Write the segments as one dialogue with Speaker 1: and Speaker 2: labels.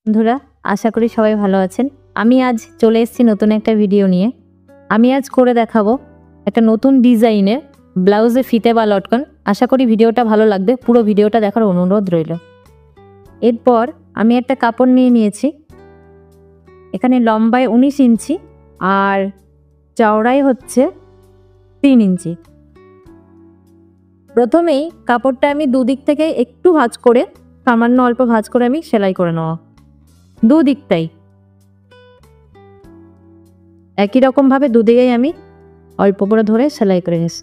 Speaker 1: বন্ধুরা, আশা করি সবাই ভালো আছেন। আমি আজ চলে এসেছি নতুন একটা ভিডিও নিয়ে। আমি আজ করে দেখাবো একটা নতুন ডিজাইনের ব্লাউজে ফিতে বা লটকন। আশা করি ভিডিওটা ভালো লাগবে, পুরো ভিডিওটা দেখার অনুরোধ রইল। এরপর আমি একটা কাপড় নিয়ে নিয়েছি, এখানে লম্বায় 19 ইঞ্চি আর চওড়ায় হচ্ছে 3 ইঞ্চি। প্রথমেই কাপড়টা আমি দুদিক থেকে একটু ভাঁজ করে, সামান্য অল্প ভাঁজ করে আমি সেলাই করে নেওয়া, দুদিকটাই একই রকম ভাবে দুদিকেই আমি অল্প করে ধরে সেলাই করে নিয়েছি।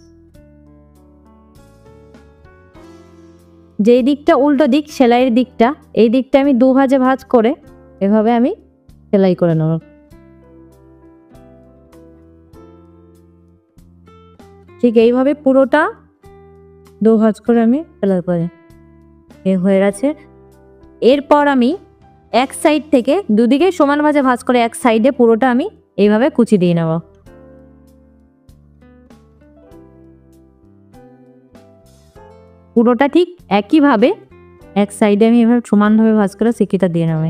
Speaker 1: যেই দিকটা উল্টো দিক সেলাইয়ের দিকটা, এই দিকটা আমি দু ভাঁজে ভাঁজ করে এভাবে আমি সেলাই করে নেব। ঠিক এইভাবে পুরোটা দু ভাঁজ করে আমি সেলাই করে হয়ে গেছে। এরপর আমি এক সাইড থেকে দুদিকে সমান ভাঁজে ভাঁজ করে এক সাইডে পুরোটা আমি এইভাবে কুচি দিয়ে নেব। পুরোটা ঠিক একইভাবে এক সাইডে আমি এভাবে সমানভাবে ভাঁজ করে সিকিটা দিয়ে নেব।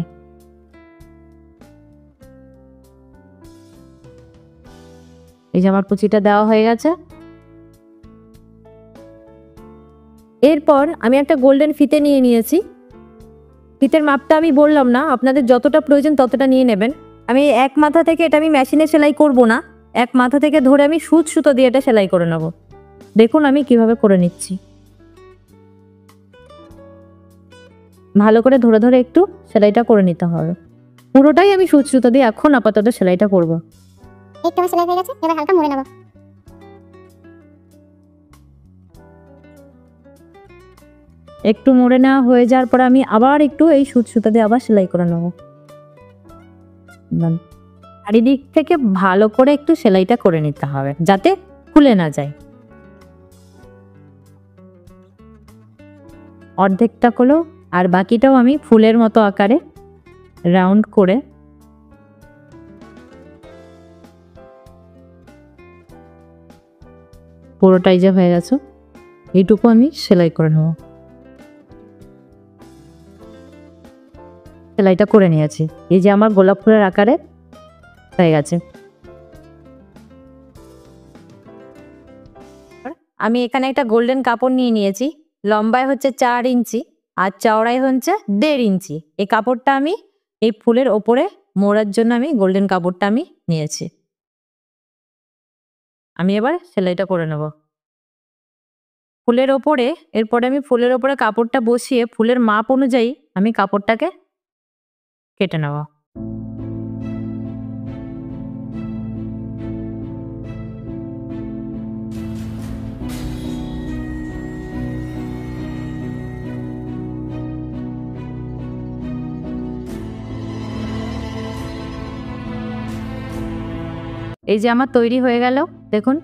Speaker 1: এই যে আমার কুচিটা দেওয়া হয়ে গেছে। এরপর আমি একটা গোল্ডেন ফিতে নিয়ে নিয়েছি। ফিতের মাপটা আমি বললাম না, আপনাদের যতটা প্রয়োজন ততটা নিয়ে নেবেন। আমি এক মাথা থেকে, এটা আমি মেশিনে সেলাই করব না, এক মাথা থেকে ধরে আমি সুতো দিয়ে এটা সেলাই করে নেব। দেখুন আমি কিভাবে করে নিচ্ছি। ভালো করে ধরে ধরে একটু সেলাইটা করে নিতে হবে। পুরোটাই আমি সুতো দিয়ে এখন আপাতত সেলাইটা করব।
Speaker 2: একটু সেলাই হয়ে গেছে, এবার হালকা মুড়ে নেব।
Speaker 1: একটু মুড়ে নেওয়া হয়ে যাওয়ার পর আমি আবার একটু এই সুতো দিয়ে আবার সেলাই করে নেব। চারিদিক থেকে ভালো করে একটু সেলাইটা করে নিতে হবে যাতে খুলে না যায়। অর্ধেকটা হলো আর বাকিটাও আমি ফুলের মতো আকারে রাউন্ড করে পুরোটাই যে হয়ে গেছে এইটুকু আমি সেলাই করে নেব। সেলাইটা করে নিয়েছি, এই যে আমার গোলাপ ফুলের আকারে হয়ে গেছে। আমি এখানে একটা গোল্ডেন কাপড় নিয়ে নিয়েছি, লম্বায় হচ্ছে 4 ইঞ্চি আর চওড়ায় হচ্ছে 1.5 ইঞ্চি। এই কাপড়টা আমি এই ফুলের ওপরে মোড়ার জন্য আমি গোল্ডেন কাপড়টা আমি নিয়েছি। আমি এবার সেলাইটা করে নেব ফুলের ওপরে। এরপরে আমি ফুলের ওপরে কাপড়টা বসিয়ে ফুলের মাপ অনুযায়ী আমি কাপড়টাকে কেটে নেব। এই যে আমার তৈরি হয়ে গেল, দেখুন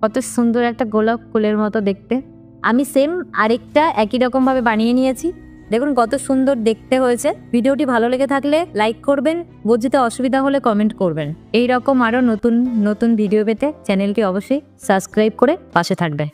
Speaker 1: কত সুন্দর একটা গোলাপ ফুলের মতো দেখতে। আমি সেম আরেকটা একই রকম ভাবে বানিয়ে নিয়েছি, দেখুন কত সুন্দর দেখতে হয়েছে। ভিডিওটি ভালো লেগে থাকলে লাইক করবেন, বুঝতে অসুবিধা হলে কমেন্ট করবেন। এই রকম আরো নতুন নতুন ভিডিও পেতে চ্যানেলটি অবশ্যই সাবস্ক্রাইব করে পাশে থাকবে।